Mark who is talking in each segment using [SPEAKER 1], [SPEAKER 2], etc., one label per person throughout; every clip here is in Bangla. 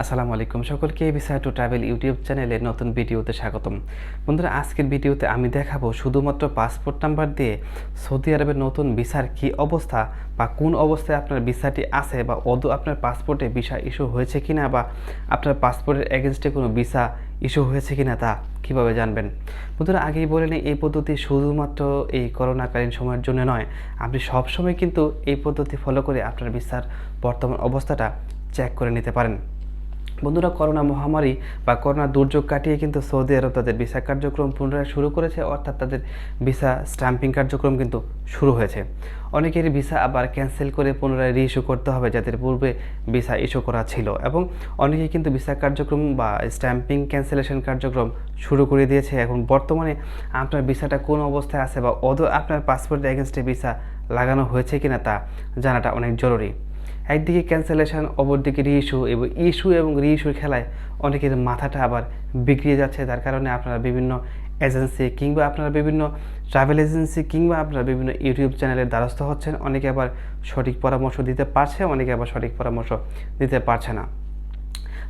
[SPEAKER 1] আসসালামু আলাইকুম সকলকে ভিসা টু ট্রাভেল ইউটিউব চ্যানেলে নতুন ভিডিওতে স্বাগতম। বন্ধুরা, আজকের ভিডিওতে আমি দেখাবো শুধুমাত্র পাসপোর্ট নাম্বার দিয়ে সৌদি আরবের নতুন ভিসার কি অবস্থা বা কোন অবস্থায় আপনার ভিসাটি আছে বা আপনার পাসপোর্টে ভিসা ইস্যু হয়েছে কিনা বা আপনার পাসপোর্টের এগেনস্টে কোনো ভিসা ইস্যু হয়েছে কিনা তা কিভাবে জানবেন। বন্ধুরা, আগেই বলে নিই, এই পদ্ধতি শুধুমাত্র এই করোনাকালীন সময়ের জন্য নয়, আপনি সবসময় কিন্তু এই পদ্ধতি ফলো করে আপনার ভিসার বর্তমান অবস্থাটা চেক করে নিতে পারেন। বন্ধুরা, করোনা মহামারী বা করোনা দুর্যোগ কাটিয়ে কিন্তু সৌদি আরব তাদের ভিসা কার্যক্রম পুনরায় শুরু করেছে, অর্থাৎ তাদের ভিসা স্ট্যাম্পিং কার্যক্রম কিন্তু শুরু হয়েছে। অনেকেরই ভিসা আবার ক্যান্সেল করে পুনরায় রিইস্যু করতে হবে যাদের পূর্বে ভিসা ইস্যু করা ছিল, এবং অনেকেই কিন্তু ভিসা কার্যক্রম বা স্ট্যাম্পিং ক্যান্সেলেশন কার্যক্রম শুরু করে দিয়েছে। এখন বর্তমানে আপনার ভিসাটা কোন অবস্থায় আছে বা আপনার পাসপোর্টের এগেনস্টে ভিসা লাগানো হয়েছে কিনা তা জানাটা অনেক জরুরি। একদিকে ক্যান্সেলেশন, অপরদিকে ইস্যু এবং রিইস্যুর খেলায় অনেকের মাথাটা আবার বিগড়িয়ে যাচ্ছে। তার কারণে আপনারা বিভিন্ন এজেন্সি কিংবা আপনারা বিভিন্ন ট্রাভেল এজেন্সি কিংবা আপনারা বিভিন্ন ইউটিউব চ্যানেলের দ্বারস্থ হচ্ছেন। অনেকে আবার সঠিক পরামর্শ দিতে পারছে, অনেকে আবার সঠিক পরামর্শ দিতে পারছে না।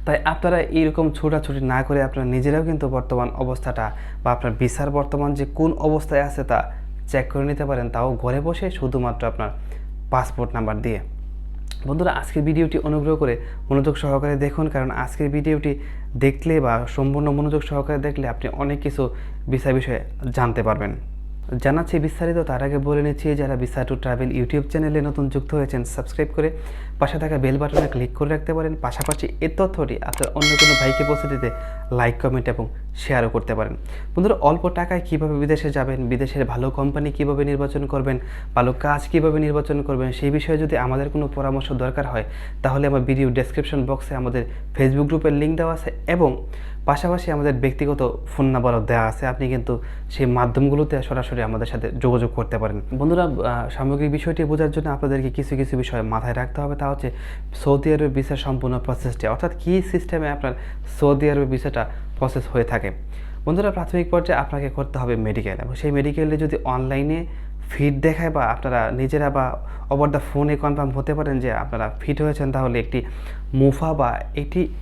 [SPEAKER 1] তাই আপনারা এইরকম ছোটাছুটি না করে আপনারা নিজেরাও কিন্তু বর্তমান অবস্থাটা বা আপনার ভিসার বর্তমান যে কোন অবস্থায় আছে তা চেক করে নিতে পারেন, তাও ঘরে বসে শুধুমাত্র আপনার পাসপোর্ট নাম্বার দিয়ে। বন্ধুরা, আজকের ভিডিওটি অনুগ্রহ করে মনোযোগ সহকারে দেখুন, কারণ আজকের ভিডিওটি দেখলে বা সম্পূর্ণ মনোযোগ সহকারে দেখলে আপনি অনেক কিছু বিষয়ে জানতে পারবেন। জানাচ্ছি বিস্তারিত, তার আগে বলে নিচ্ছি, যারা ভিসা টু ট্রাভেল ইউটিউব চ্যানেলে নতুন যুক্ত হয়েছেন সাবস্ক্রাইব করে পাশে থাকা বেল বাটনে ক্লিক করে রাখতে পারেন। পাশাপাশি এই তথ্যটি আপনার অন্য কোনো ভাইকে পৌঁছে দিতে লাইক, কমেন্ট এবং শেয়ারও করতে পারেন। বন্ধুরা, অল্প টাকায় কীভাবে বিদেশে যাবেন, বিদেশের ভালো কোম্পানি কীভাবে নির্বাচন করবেন, ভালো কাজ কীভাবে নির্বাচন করবেন, সেই বিষয়ে যদি আমাদের কোনো পরামর্শ দরকার হয় তাহলে আমার ভিডিও ডেসক্রিপশন বক্সে আমাদের ফেসবুক গ্রুপের লিঙ্ক দেওয়া আছে এবং পাশাপাশি আমাদের ব্যক্তিগত ফোন নাম্বারও দেওয়া আছে। আপনি কিন্তু সেই মাধ্যমগুলোতে সরাসরি আমাদের সাথে যোগাযোগ করতে পারেন। বন্ধুরা, সামগ্রিক বিষয়টি বোঝার জন্য আপনাদেরকে কিছু বিষয় মাথায় রাখতে হবে। তা হচ্ছে সৌদি আরবের ভিসার সম্পূর্ণ প্রসেসটি, অর্থাৎ কী সিস্টেমে আপনার সৌদি আরবের ভিসাটা প্রসেস হয়ে থাকে। বন্ধুরা, প্রাথমিক পর্যায়ে আপনাকে করতে হবে মেডিকেল, এবং সেই মেডিকেলে যদি অনলাইনে ফিট দেখায় বা আপনারা নিজেরা বা ওভার দ্য ফোনে কনফার্ম হতে পারেন যে আপনারা ফিট হয়েছেন, তাহলে একটি মোফা বা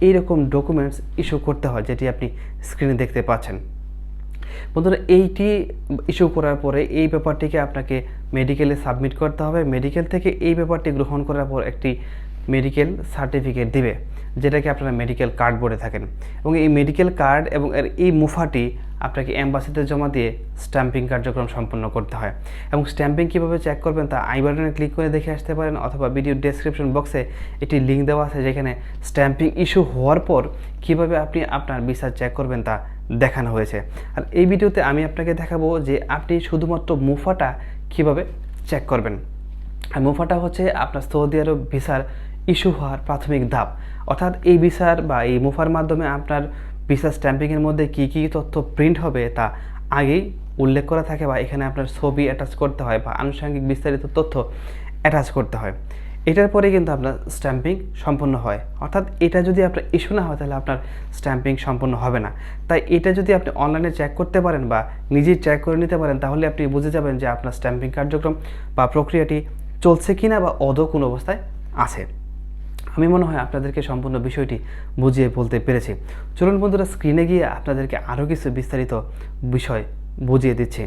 [SPEAKER 1] এইরকম ডকুমেন্টস ইস্যু করতে হয়, যেটি আপনি স্ক্রিনে দেখতে পাচ্ছেন। বন্ধুরা, এইটি ইস্যু করার পরে এই ব্যাপারটিকে আপনাকে মেডিকেলে সাবমিট করতে হবে। মেডিকেল থেকে এই ব্যাপারটি গ্রহণ করার পর একটি মেডিকেল সার্টিফিকেট দিবে, যেটাকে আপনারা মেডিকেল কার্ড বলে থাকেন, এবং এই মেডিকেল কার্ড এবং এই মুফাটি আপনাকে অ্যাম্বাসিতে জমা দিয়ে স্ট্যাম্পিং কার্যক্রম সম্পন্ন করতে হয়। এবং স্ট্যাম্পিং কীভাবে চেক করবেন তা আই বাটনে ক্লিক করে দেখে আসতে পারেন, অথবা ভিডিও ডেসক্রিপশন বক্সে একটি লিঙ্ক দেওয়া আছে, যেখানে স্ট্যাম্পিং ইস্যু হওয়ার পর কীভাবে আপনি আপনার ভিসা চেক করবেন তা দেখানো হয়েছে। আর এই ভিডিওতে আমি আপনাকে দেখাবো যে আপনি শুধুমাত্র মুফাটা কীভাবে চেক করবেন। আর মুফাটা হচ্ছে আপনার সৌদি আরব ভিসার ইস্যু হওয়ার প্রাথমিক ধাপ, অর্থাৎ এই ভিসার বা এই মুফার মাধ্যমে আপনার ভিসা স্ট্যাম্পিংয়ের মধ্যে কী কী তথ্য প্রিন্ট হবে তা আগেই উল্লেখ করা থাকে, বা এখানে আপনার ছবি অ্যাটাচ করতে হয় বা আনুষঙ্গিক বিস্তারিত তথ্য অ্যাটাচ করতে হয়। এটার পরে কিন্তু আপনার স্ট্যাম্পিং সম্পন্ন হয়, অর্থাৎ এটা যদি আপনার ইস্যু না হয় তাহলে আপনার স্ট্যাম্পিং সম্পন্ন হবে না। তাই এটা যদি আপনি অনলাইনে চেক করতে পারেন বা নিজেই চেক করে নিতে পারেন, তাহলে আপনি বুঝে যাবেন যে আপনার স্ট্যাম্পিং কার্যক্রম বা প্রক্রিয়াটি চলছে কিনা বা কোন অবস্থায় আছে। আমি মনে হয় আপনাদেরকে সম্পূর্ণ বিষয়টি বুঝিয়ে বলতে পেরেছি। চলুন বন্ধুরা, স্ক্রিনে গিয়ে আপনাদেরকে আরও কিছু বিস্তারিত বিষয় বুঝিয়ে দিচ্ছি।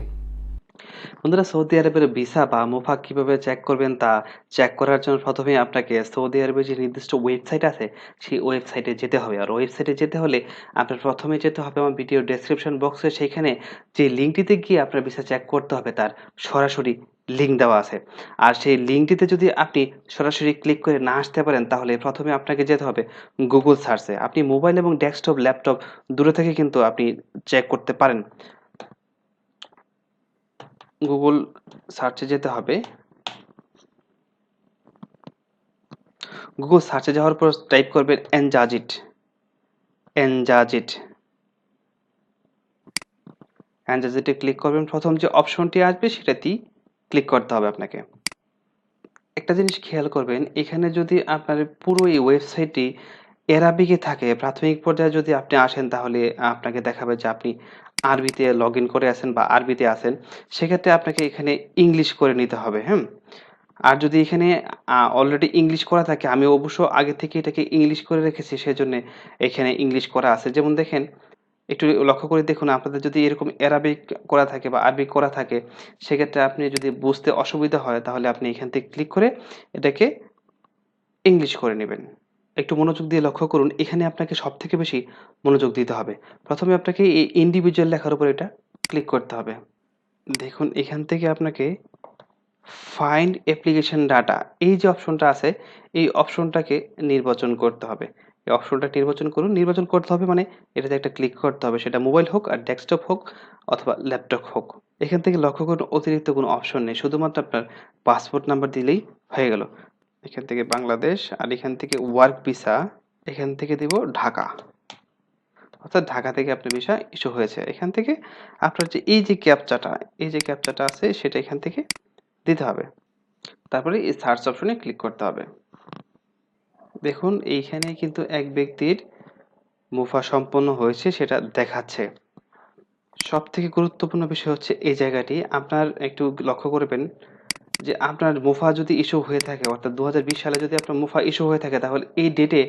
[SPEAKER 1] বন্ধুরা, সৌদি আরবের ভিসা বা মুফা কীভাবে চেক করবেন তা চেক করার জন্য প্রথমে আপনাকে সৌদি আরবের যে নির্দিষ্ট ওয়েবসাইট আছে সেই ওয়েবসাইটে যেতে হবে। আর ওয়েবসাইটে যেতে হলে আপনার প্রথমে যেতে হবে আমার ভিডিও ডেসক্রিপশন বক্সে, সেখানে যে লিঙ্কটিতে গিয়ে আপনার ভিসা চেক করতে হবে তার সরাসরি লিঙ্ক দেওয়া আছে। আর সেই লিঙ্কটিতে যদি আপনি সরাসরি ক্লিক করে না আসতে পারেন, তাহলে প্রথমে আপনাকে যেতে হবে গুগল সার্চে। আপনি মোবাইল এবং ডেস্কটপ, ল্যাপটপ দূরে থেকে কিন্তু আপনি চেক করতে পারেন। গুগল সার্চে যেতে হবে। গুগল সার্চে যাওয়ার পর টাইপ করবেন এনজাজিট। এনজাজিটে ক্লিক করবেন। প্রথম যে অপশনটি আসবে সেটাতেই ক্লিক করতে হবে আপনাকে। একটা জিনিস খেয়াল করবেন, এখানে যদি আপনার পুরো এই ওয়েবসাইটটি অ্যারাবিকে থাকে, প্রাথমিক পর্যায়ে যদি আপনি আসেন তাহলে আপনাকে দেখাবে যে আপনি আরবিতে লগ ইন করে আছেন বা আরবিতে আছেন। সেক্ষেত্রে আপনাকে এখানে ইংলিশ করে নিতে হবে। আর যদি এখানে অলরেডি ইংলিশ করা থাকে, আমি অবশ্য আগে থেকে এটাকে ইংলিশ করে রেখেছি, সেজন্য এখানে ইংলিশ করা আছে। যেমন দেখেন, একটু লক্ষ্য করে দেখুন, আপনাদের যদি এরকম অ্যারাবিক করা থাকে বা আরবিক করা থাকে, সেক্ষেত্রে আপনি যদি বুঝতে অসুবিধা হয় তাহলে আপনি এখান থেকে ক্লিক করে এটাকে ইংলিশ করে নেবেন। একটু মনোযোগ দিয়ে লক্ষ্য করুন, এখানে আপনাকে সবথেকে বেশি মনোযোগ দিতে হবে। প্রথমে আপনাকে এই ইন্ডিভিজুয়াল লেখার উপর এটা ক্লিক করতে হবে। দেখুন এখান থেকে আপনাকে ফাইন্ড অ্যাপ্লিকেশন ডাটা, এই যে অপশনটা আছে, এই অপশনটাকে নির্বাচন করতে হবে। এই অপশনটা নির্বাচন করুন। নির্বাচন করতে হবে মানে এটাতে একটা ক্লিক করতে হবে, সেটা মোবাইল হোক আর ডেস্কটপ হোক অথবা ল্যাপটপ হোক। এখান থেকে লক্ষ্য করুন অতিরিক্ত কোনো অপশন নেই, শুধুমাত্র আপনার পাসপোর্ট নাম্বার দিলেই হয়ে গেল। এখান থেকে বাংলাদেশ, আর এখান থেকে ওয়ার্ক ভিসা, এখান থেকে দিব ঢাকা, অর্থাৎ ঢাকা থেকে আপনার ভিসা ইস্যু হয়েছে। এখান থেকে আপনার যে এই যে ক্যাপচাটা, এই যে ক্যাপচাটা আছে সেটা এখান থেকে দিতে হবে। তারপরে এই সার্চ অপশনে ক্লিক করতে হবে। দেখুন এইখানে কিন্তু এক ব্যক্তির মুফা সম্পন্ন হয়েছে সেটা দেখাচ্ছে। সবথেকে গুরুত্বপূর্ণ বিষয় হচ্ছে এই জায়গাটি আপনার একটু লক্ষ্য করবেন যে আপনার মুফা যদি ইস্যু হয়ে থাকে, অর্থাৎ 2020 সালে যদি আপনার মুফা ইস্যু হয়ে থাকে, তাহলে এই ডেটে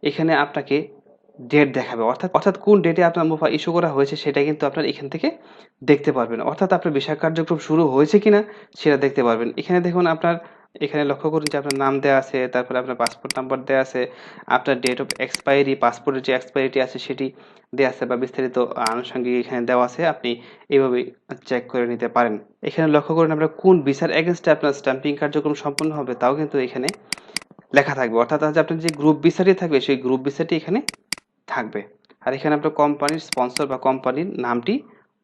[SPEAKER 1] এখানে আপনাকে ডেট দেখাবে, অর্থাৎ কোন ডেটে আপনার মুফা ইস্যু করা হয়েছে সেটা কিন্তু আপনার এখান থেকে দেখতে পারবেন, অর্থাৎ আপনার ভিসা কার্যক্রম শুরু হয়েছে কিনা সেটা দেখতে পারবেন। এখানে দেখুন আপনার এখানে লক্ষ্য করুন যে আপনার নাম দেওয়া আছে, তারপরে আপনার পাসপোর্ট নাম্বার দেওয়া আছে, আপনার ডেট অফ এক্সপায়ারি, পাসপোর্টের যে এক্সপায়ারিটি আছে সেটি দেওয়া আছে বা বিস্তারিত আনুষঙ্গিক এখানে দেওয়া আছে, আপনি এইভাবেই চেক করে নিতে পারেন। এখানে লক্ষ্য করুন আপনার কোন ভিসার এগেইনস্টে আপনার স্ট্যাম্পিং কার্যক্রম সম্পন্ন হবে তাও কিন্তু এখানে লেখা থাকবে, অর্থাৎ আপনার যে গ্রুপ ভিসাটি থাকবে সেই গ্রুপ ভিসাটি এখানে থাকবে। আর এখানে আপনার কোম্পানির স্পন্সর বা কোম্পানির নামটি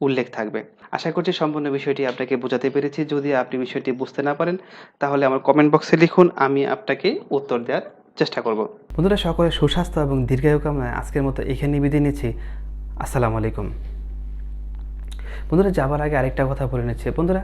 [SPEAKER 1] উল্লেখ থাকবে। আশা করছি সম্পূর্ণ বিষয়টি আপনাকে বোঝাতে পেরেছি। যদি আপনি বিষয়টি বুঝতে না পারেন তাহলে আমার কমেন্ট বক্সে লিখুন, আমি আপনাকে উত্তর দেওয়ার চেষ্টা করব। বন্ধুরা, সকলের সুস্বাস্থ্য এবং দীর্ঘায়ু কামনায় আজকের মতো এখানে বিদায় নিচ্ছি। আসসালামু আলাইকুম। বন্ধুরা, যাবার আগে আরেকটা কথা বলে নিচ্ছি। বন্ধুরা,